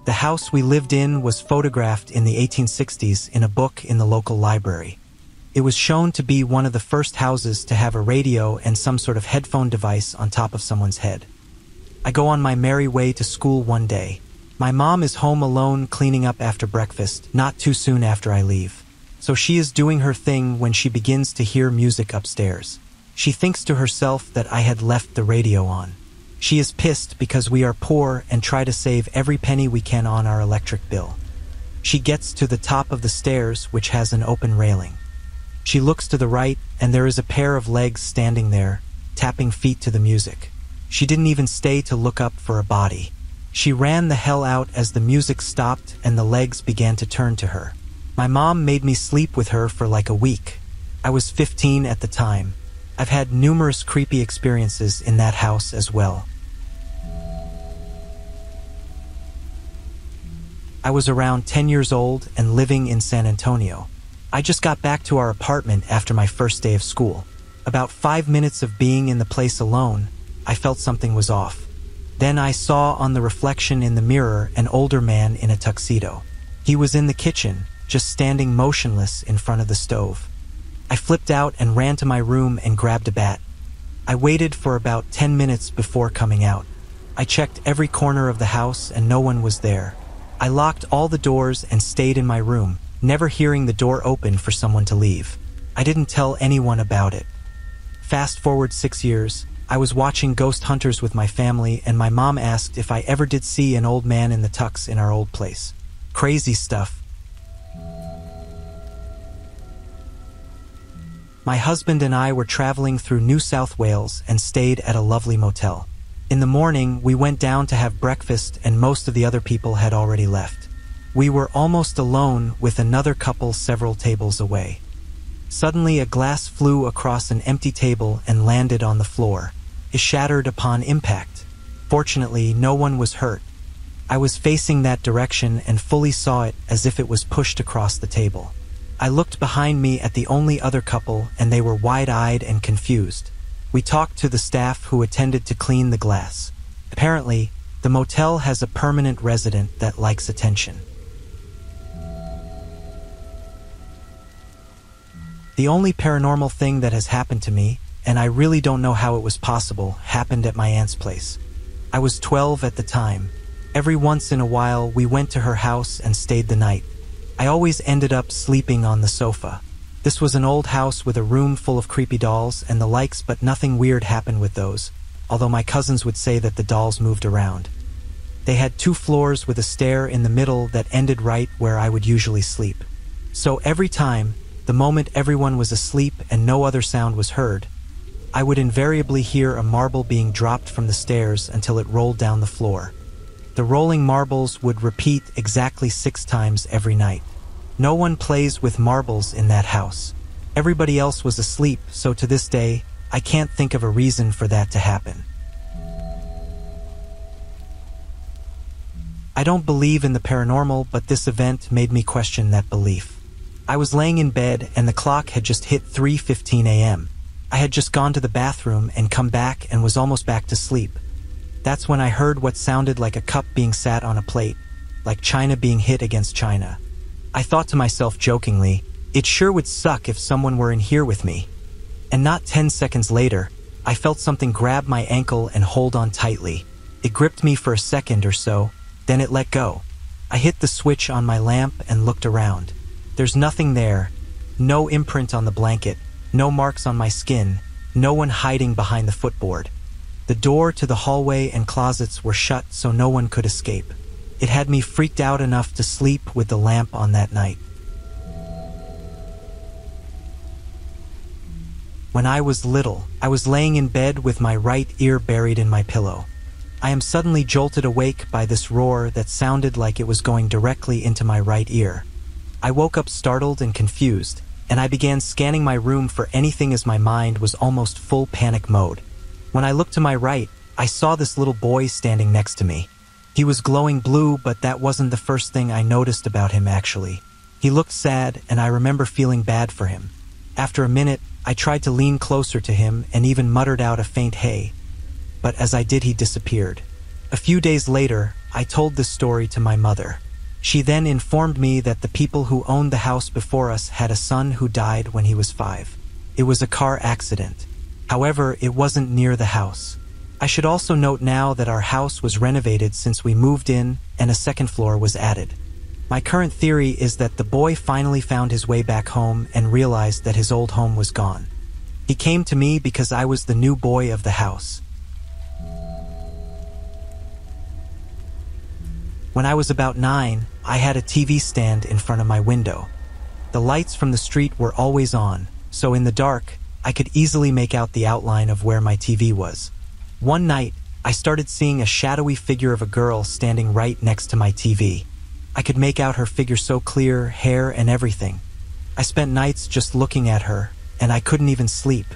The house we lived in was photographed in the 1860s in a book in the local library. It was shown to be one of the first houses to have a radio and some sort of headphone device on top of someone's head. I go on my merry way to school one day. My mom is home alone cleaning up after breakfast, not too soon after I leave. So she is doing her thing when she begins to hear music upstairs. She thinks to herself that I had left the radio on. She is pissed because we are poor and try to save every penny we can on our electric bill. She gets to the top of the stairs, which has an open railing. She looks to the right, and there is a pair of legs standing there, tapping feet to the music. She didn't even stay to look up for a body. She ran the hell out as the music stopped and the legs began to turn to her. My mom made me sleep with her for like a week. I was 15 at the time. I've had numerous creepy experiences in that house as well. I was around 10 years old and living in San Antonio. I just got back to our apartment after my first day of school. About 5 minutes of being in the place alone, I felt something was off. Then I saw on the reflection in the mirror an older man in a tuxedo. He was in the kitchen, just standing motionless in front of the stove. I flipped out and ran to my room and grabbed a bat. I waited for about 10 minutes before coming out. I checked every corner of the house and no one was there. I locked all the doors and stayed in my room, never hearing the door open for someone to leave. I didn't tell anyone about it. Fast forward 6 years, I was watching Ghost Hunters with my family and my mom asked if I ever did see an old man in the tux in our old place. Crazy stuff. My husband and I were traveling through New South Wales and stayed at a lovely motel. In the morning, we went down to have breakfast and most of the other people had already left. We were almost alone with another couple several tables away. Suddenly, a glass flew across an empty table and landed on the floor. It shattered upon impact. Fortunately, no one was hurt. I was facing that direction and fully saw it as if it was pushed across the table. I looked behind me at the only other couple and they were wide-eyed and confused. We talked to the staff who attended to clean the glass. Apparently, the motel has a permanent resident that likes attention. The only paranormal thing that has happened to me, and I really don't know how it was possible, happened at my aunt's place. I was 12 at the time. Every once in a while, we went to her house and stayed the night. I always ended up sleeping on the sofa. This was an old house with a room full of creepy dolls and the likes, but nothing weird happened with those, although my cousins would say that the dolls moved around. They had 2 floors with a stair in the middle that ended right where I would usually sleep. So every time, the moment everyone was asleep and no other sound was heard, I would invariably hear a marble being dropped from the stairs until it rolled down the floor. The rolling marbles would repeat exactly 6 times every night. No one plays with marbles in that house. Everybody else was asleep, so to this day, I can't think of a reason for that to happen. I don't believe in the paranormal, but this event made me question that belief. I was laying in bed and the clock had just hit 3:15 a.m. I had just gone to the bathroom and come back and was almost back to sleep. That's when I heard what sounded like a cup being sat on a plate, like china being hit against china. I thought to myself jokingly, it sure would suck if someone were in here with me. And not 10 seconds later, I felt something grab my ankle and hold on tightly. It gripped me for a second or so, then it let go. I hit the switch on my lamp and looked around. There's nothing there. No imprint on the blanket, no marks on my skin, no one hiding behind the footboard. The door to the hallway and closets were shut so no one could escape. It had me freaked out enough to sleep with the lamp on that night. When I was little, I was laying in bed with my right ear buried in my pillow. I am suddenly jolted awake by this roar that sounded like it was going directly into my right ear. I woke up startled and confused, and I began scanning my room for anything as my mind was almost full panic mode. When I looked to my right, I saw this little boy standing next to me. He was glowing blue, but that wasn't the first thing I noticed about him actually. He looked sad, and I remember feeling bad for him. After a minute, I tried to lean closer to him and even muttered out a faint hey, but as I did he disappeared. A few days later, I told this story to my mother. She then informed me that the people who owned the house before us had a son who died when he was 5. It was a car accident. However, it wasn't near the house. I should also note now that our house was renovated since we moved in and a second floor was added. My current theory is that the boy finally found his way back home and realized that his old home was gone. He came to me because I was the new boy of the house. When I was about 9, I had a TV stand in front of my window. The lights from the street were always on, so in the dark, I could easily make out the outline of where my TV was. One night, I started seeing a shadowy figure of a girl standing right next to my TV. I could make out her figure so clear, hair and everything. I spent nights just looking at her, and I couldn't even sleep.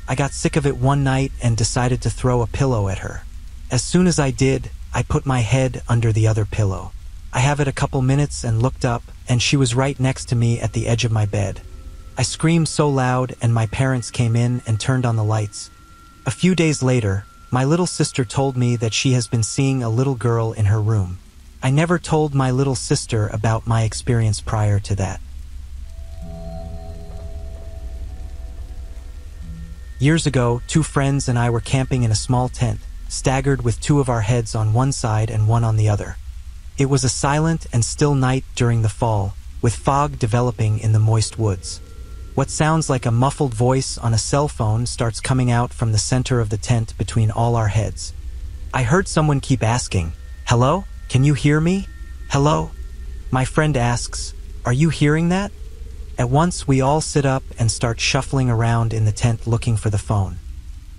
I got sick of it one night and decided to throw a pillow at her. As soon as I did, I put my head under the other pillow. I have it a couple minutes and looked up, and she was right next to me at the edge of my bed. I screamed so loud, and my parents came in and turned on the lights. A few days later, my little sister told me that she has been seeing a little girl in her room. I never told my little sister about my experience prior to that. Years ago, 2 friends and I were camping in a small tent, staggered with 2 of our heads on one side and one on the other. It was a silent and still night during the fall, with fog developing in the moist woods. What sounds like a muffled voice on a cell phone starts coming out from the center of the tent between all our heads. I heard someone keep asking, "Hello? Can you hear me? Hello?" My friend asks, "Are you hearing that?" At once we all sit up and start shuffling around in the tent looking for the phone.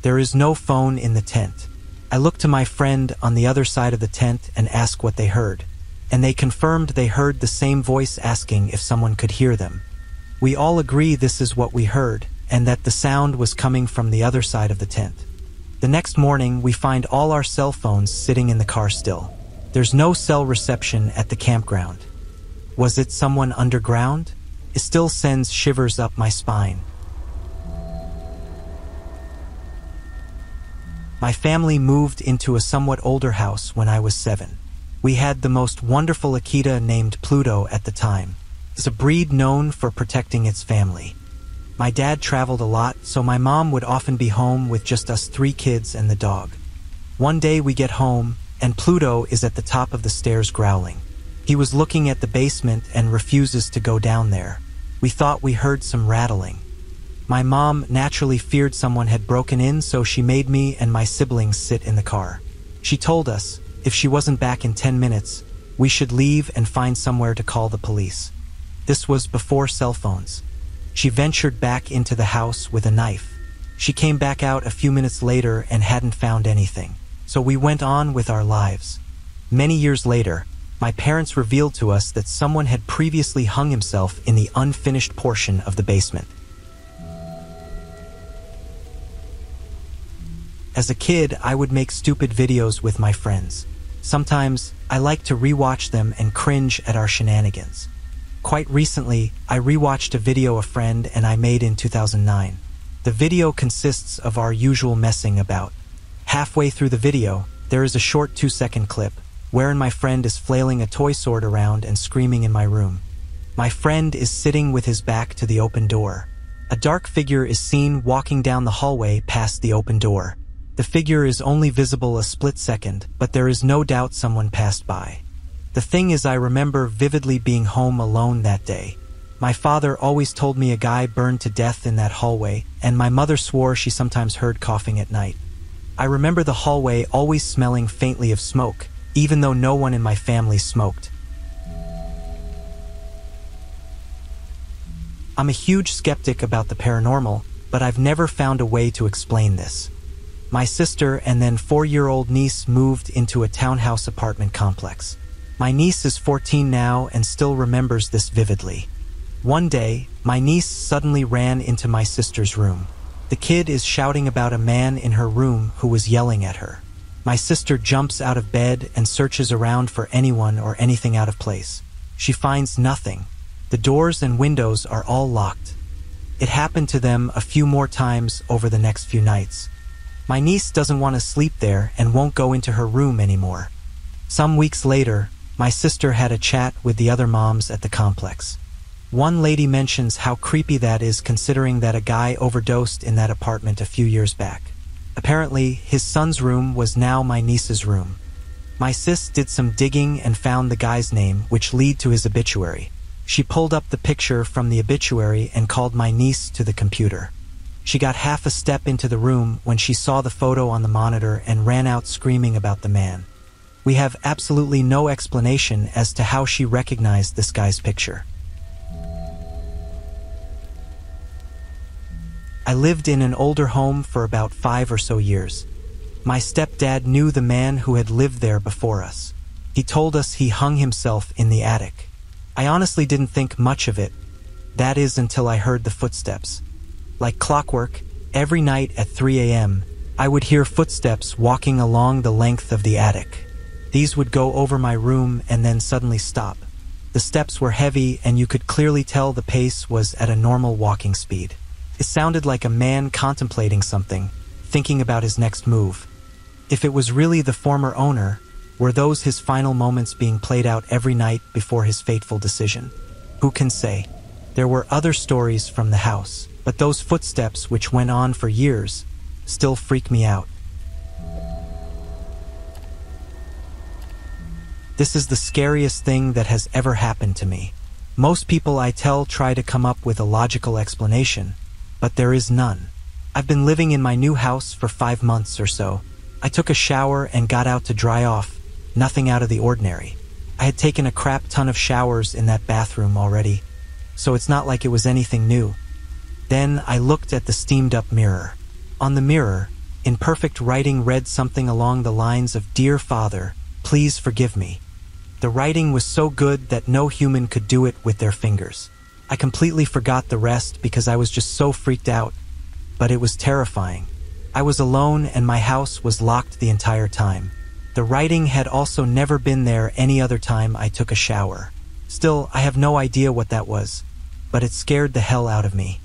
There is no phone in the tent. I look to my friend on the other side of the tent and ask what they heard, and they confirmed they heard the same voice asking if someone could hear them. We all agree this is what we heard, and that the sound was coming from the other side of the tent. The next morning, we find all our cell phones sitting in the car still. There's no cell reception at the campground. Was it someone underground? It still sends shivers up my spine. My family moved into a somewhat older house when I was 7. We had the most wonderful Akita named Pluto at the time. It's a breed known for protecting its family. My dad traveled a lot, so my mom would often be home with just us 3 kids and the dog. One day we get home, and Pluto is at the top of the stairs growling. He was looking at the basement and refuses to go down there. We thought we heard some rattling. My mom naturally feared someone had broken in, so she made me and my siblings sit in the car. She told us, if she wasn't back in 10 minutes, we should leave and find somewhere to call the police. This was before cell phones. She ventured back into the house with a knife. She came back out a few minutes later and hadn't found anything. So we went on with our lives. Many years later, my parents revealed to us that someone had previously hung himself in the unfinished portion of the basement. As a kid, I would make stupid videos with my friends. Sometimes, I liked to rewatch them and cringe at our shenanigans. Quite recently, I rewatched a video a friend and I made in 2009. The video consists of our usual messing about. Halfway through the video, there is a short 2-second clip, wherein my friend is flailing a toy sword around and screaming in my room. My friend is sitting with his back to the open door. A dark figure is seen walking down the hallway past the open door. The figure is only visible a split second, but there is no doubt someone passed by. The thing is, I remember vividly being home alone that day. My father always told me a guy burned to death in that hallway, and my mother swore she sometimes heard coughing at night. I remember the hallway always smelling faintly of smoke, even though no one in my family smoked. I'm a huge skeptic about the paranormal, but I've never found a way to explain this. My sister and then 4-year-old niece moved into a townhouse apartment complex. My niece is 14 now and still remembers this vividly. One day, my niece suddenly ran into my sister's room. The kid is shouting about a man in her room who was yelling at her. My sister jumps out of bed and searches around for anyone or anything out of place. She finds nothing. The doors and windows are all locked. It happened to them a few more times over the next few nights. My niece doesn't want to sleep there and won't go into her room anymore. Some weeks later, my sister had a chat with the other moms at the complex. One lady mentions how creepy that is considering that a guy overdosed in that apartment a few years back. Apparently, his son's room was now my niece's room. My sis did some digging and found the guy's name, which led to his obituary. She pulled up the picture from the obituary and called my niece to the computer. She got half a step into the room when she saw the photo on the monitor and ran out screaming about the man. We have absolutely no explanation as to how she recognized this guy's picture. I lived in an older home for about 5 or so years. My stepdad knew the man who had lived there before us. He told us he hung himself in the attic. I honestly didn't think much of it. That is until I heard the footsteps. Like clockwork, every night at 3 a.m., I would hear footsteps walking along the length of the attic. These would go over my room and then suddenly stop. The steps were heavy and you could clearly tell the pace was at a normal walking speed. It sounded like a man contemplating something, thinking about his next move. If it was really the former owner, were those his final moments being played out every night before his fateful decision? Who can say? There were other stories from the house, but those footsteps, which went on for years, still freak me out. This is the scariest thing that has ever happened to me. Most people I tell try to come up with a logical explanation, but there is none. I've been living in my new house for 5 months or so. I took a shower and got out to dry off. Nothing out of the ordinary. I had taken a crap ton of showers in that bathroom already, so it's not like it was anything new. Then I looked at the steamed-up mirror. On the mirror, in perfect writing, read something along the lines of, "Dear Father, please forgive me." The writing was so good that no human could do it with their fingers. I completely forgot the rest because I was just so freaked out, but it was terrifying. I was alone and my house was locked the entire time. The writing had also never been there any other time I took a shower. Still, I have no idea what that was, but it scared the hell out of me.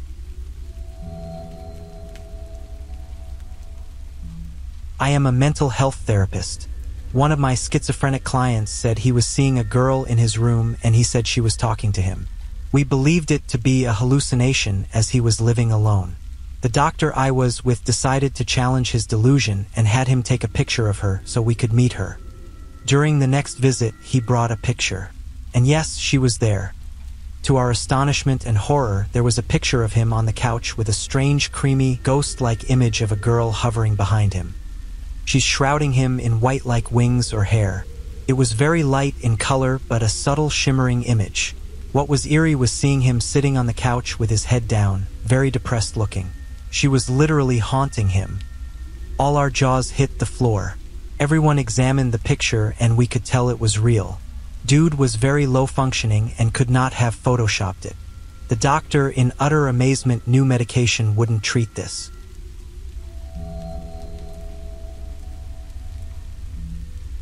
I am a mental health therapist. One of my schizophrenic clients said he was seeing a girl in his room and he said she was talking to him. We believed it to be a hallucination as he was living alone. The doctor I was with decided to challenge his delusion and had him take a picture of her so we could meet her. During the next visit, he brought a picture. And yes, she was there. To our astonishment and horror, there was a picture of him on the couch with a strange, creamy, ghost-like image of a girl hovering behind him. She's shrouding him in white-like wings or hair. It was very light in color, but a subtle, shimmering image. What was eerie was seeing him sitting on the couch with his head down, very depressed looking. She was literally haunting him. All our jaws hit the floor. Everyone examined the picture and we could tell it was real. Dude was very low functioning and could not have photoshopped it. The doctor, in utter amazement, knew medication wouldn't treat this.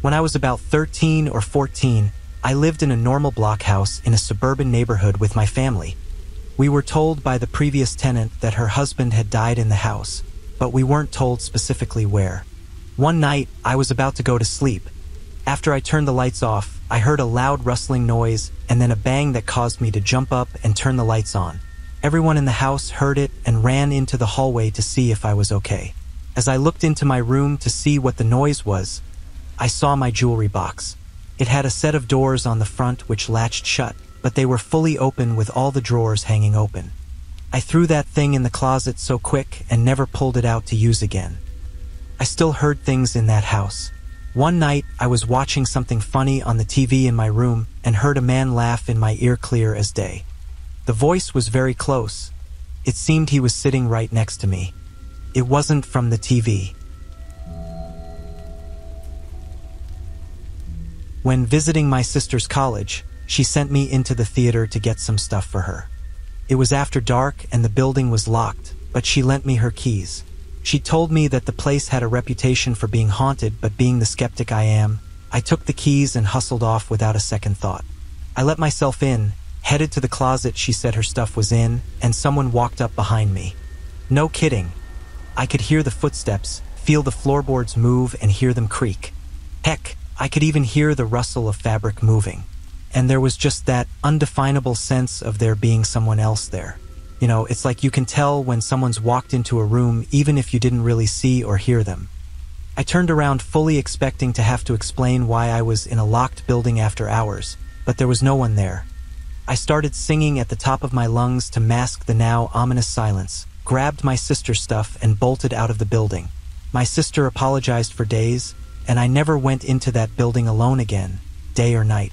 When I was about 13 or 14, I lived in a normal block house in a suburban neighborhood with my family. We were told by the previous tenant that her husband had died in the house, but we weren't told specifically where. One night, I was about to go to sleep. After I turned the lights off, I heard a loud rustling noise and then a bang that caused me to jump up and turn the lights on. Everyone in the house heard it and ran into the hallway to see if I was okay. As I looked into my room to see what the noise was, I saw my jewelry box. It had a set of doors on the front which latched shut, but they were fully open with all the drawers hanging open. I threw that thing in the closet so quick and never pulled it out to use again. I still heard things in that house. One night, I was watching something funny on the TV in my room and heard a man laugh in my ear clear as day. The voice was very close. It seemed he was sitting right next to me. It wasn't from the TV. When visiting my sister's college, she sent me into the theater to get some stuff for her. It was after dark and the building was locked, but she lent me her keys. She told me that the place had a reputation for being haunted, but being the skeptic I am, I took the keys and hustled off without a second thought. I let myself in, headed to the closet she said her stuff was in, and someone walked up behind me. No kidding. I could hear the footsteps, feel the floorboards move and hear them creak. Heck, I could even hear the rustle of fabric moving. And there was just that undefinable sense of there being someone else there. You know, it's like you can tell when someone's walked into a room even if you didn't really see or hear them. I turned around fully expecting to have to explain why I was in a locked building after hours, but there was no one there. I started singing at the top of my lungs to mask the now ominous silence, grabbed my sister's stuff and bolted out of the building. My sister apologized for days, and I never went into that building alone again, day or night.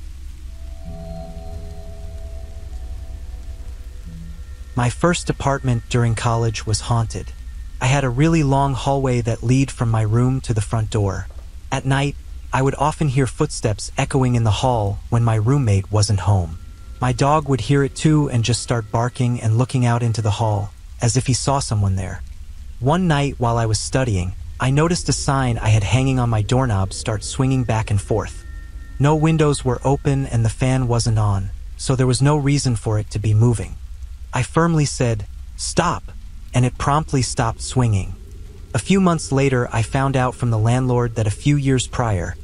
My first apartment during college was haunted. I had a really long hallway that led from my room to the front door. At night, I would often hear footsteps echoing in the hall when my roommate wasn't home. My dog would hear it too and just start barking and looking out into the hall, as if he saw someone there. One night while I was studying, I noticed a sign I had hanging on my doorknob start swinging back and forth. No windows were open and the fan wasn't on, so there was no reason for it to be moving. I firmly said, "Stop," and it promptly stopped swinging. A few months later, I found out from the landlord that a few years prior,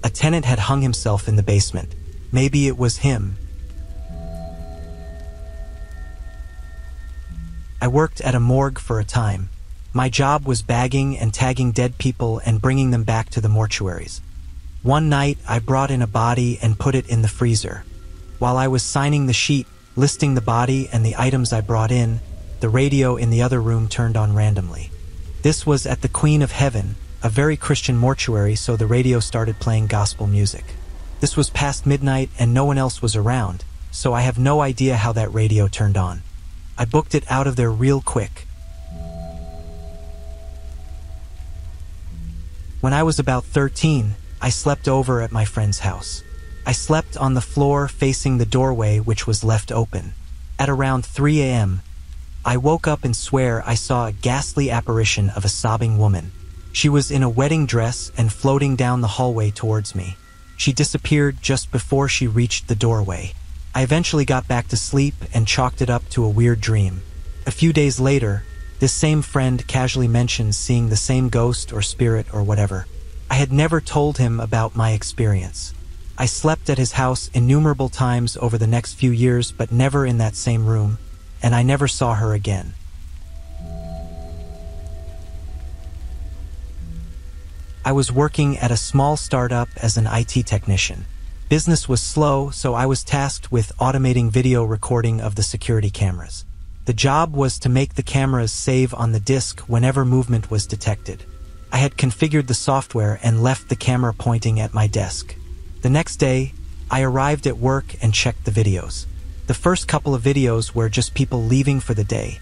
a tenant had hung himself in the basement. Maybe it was him. I worked at a morgue for a time. My job was bagging and tagging dead people and bringing them back to the mortuaries. One night, I brought in a body and put it in the freezer. While I was signing the sheet, listing the body and the items I brought in, the radio in the other room turned on randomly. This was at the Queen of Heaven, a very Christian mortuary, so the radio started playing gospel music. This was past midnight and no one else was around, so I have no idea how that radio turned on. I booked it out of there real quick. When I was about 13, I slept over at my friend's house. I slept on the floor facing the doorway, which was left open. At around 3 a.m., I woke up and swear I saw a ghastly apparition of a sobbing woman. She was in a wedding dress and floating down the hallway towards me. She disappeared just before she reached the doorway. I eventually got back to sleep and chalked it up to a weird dream. A few days later, this same friend casually mentioned seeing the same ghost or spirit or whatever. I had never told him about my experience. I slept at his house innumerable times over the next few years, but never in that same room, and I never saw her again. I was working at a small startup as an IT technician. Business was slow, so I was tasked with automating video recording of the security cameras. The job was to make the cameras save on the disk whenever movement was detected. I had configured the software and left the camera pointing at my desk. The next day, I arrived at work and checked the videos. The first couple of videos were just people leaving for the day,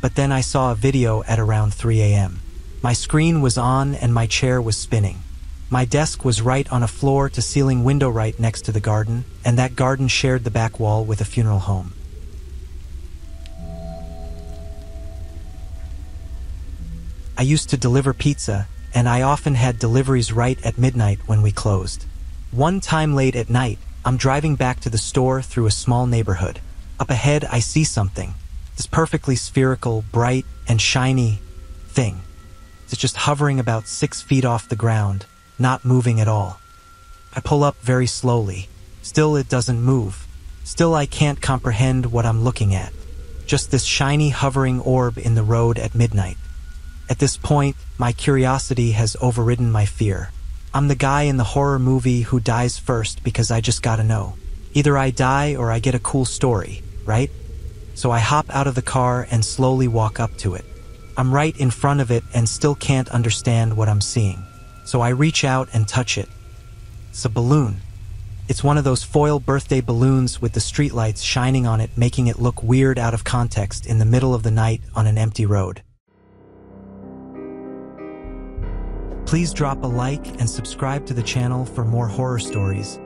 but then I saw a video at around 3 a.m. My screen was on and my chair was spinning. My desk was right on a floor-to-ceiling window right next to the garden, and that garden shared the back wall with a funeral home. I used to deliver pizza, and I often had deliveries right at midnight when we closed. One time late at night, I'm driving back to the store through a small neighborhood. Up ahead, I see something. This perfectly spherical, bright, and shiny thing. It's just hovering about 6 feet off the ground, not moving at all. I pull up very slowly. Still, it doesn't move. Still, I can't comprehend what I'm looking at. Just this shiny, hovering orb in the road at midnight. At this point, my curiosity has overridden my fear. I'm the guy in the horror movie who dies first because I just gotta know. Either I die or I get a cool story, right? So I hop out of the car and slowly walk up to it. I'm right in front of it and still can't understand what I'm seeing. So I reach out and touch it. It's a balloon. It's one of those foil birthday balloons with the streetlights shining on it, making it look weird out of context in the middle of the night on an empty road. Please drop a like and subscribe to the channel for more horror stories.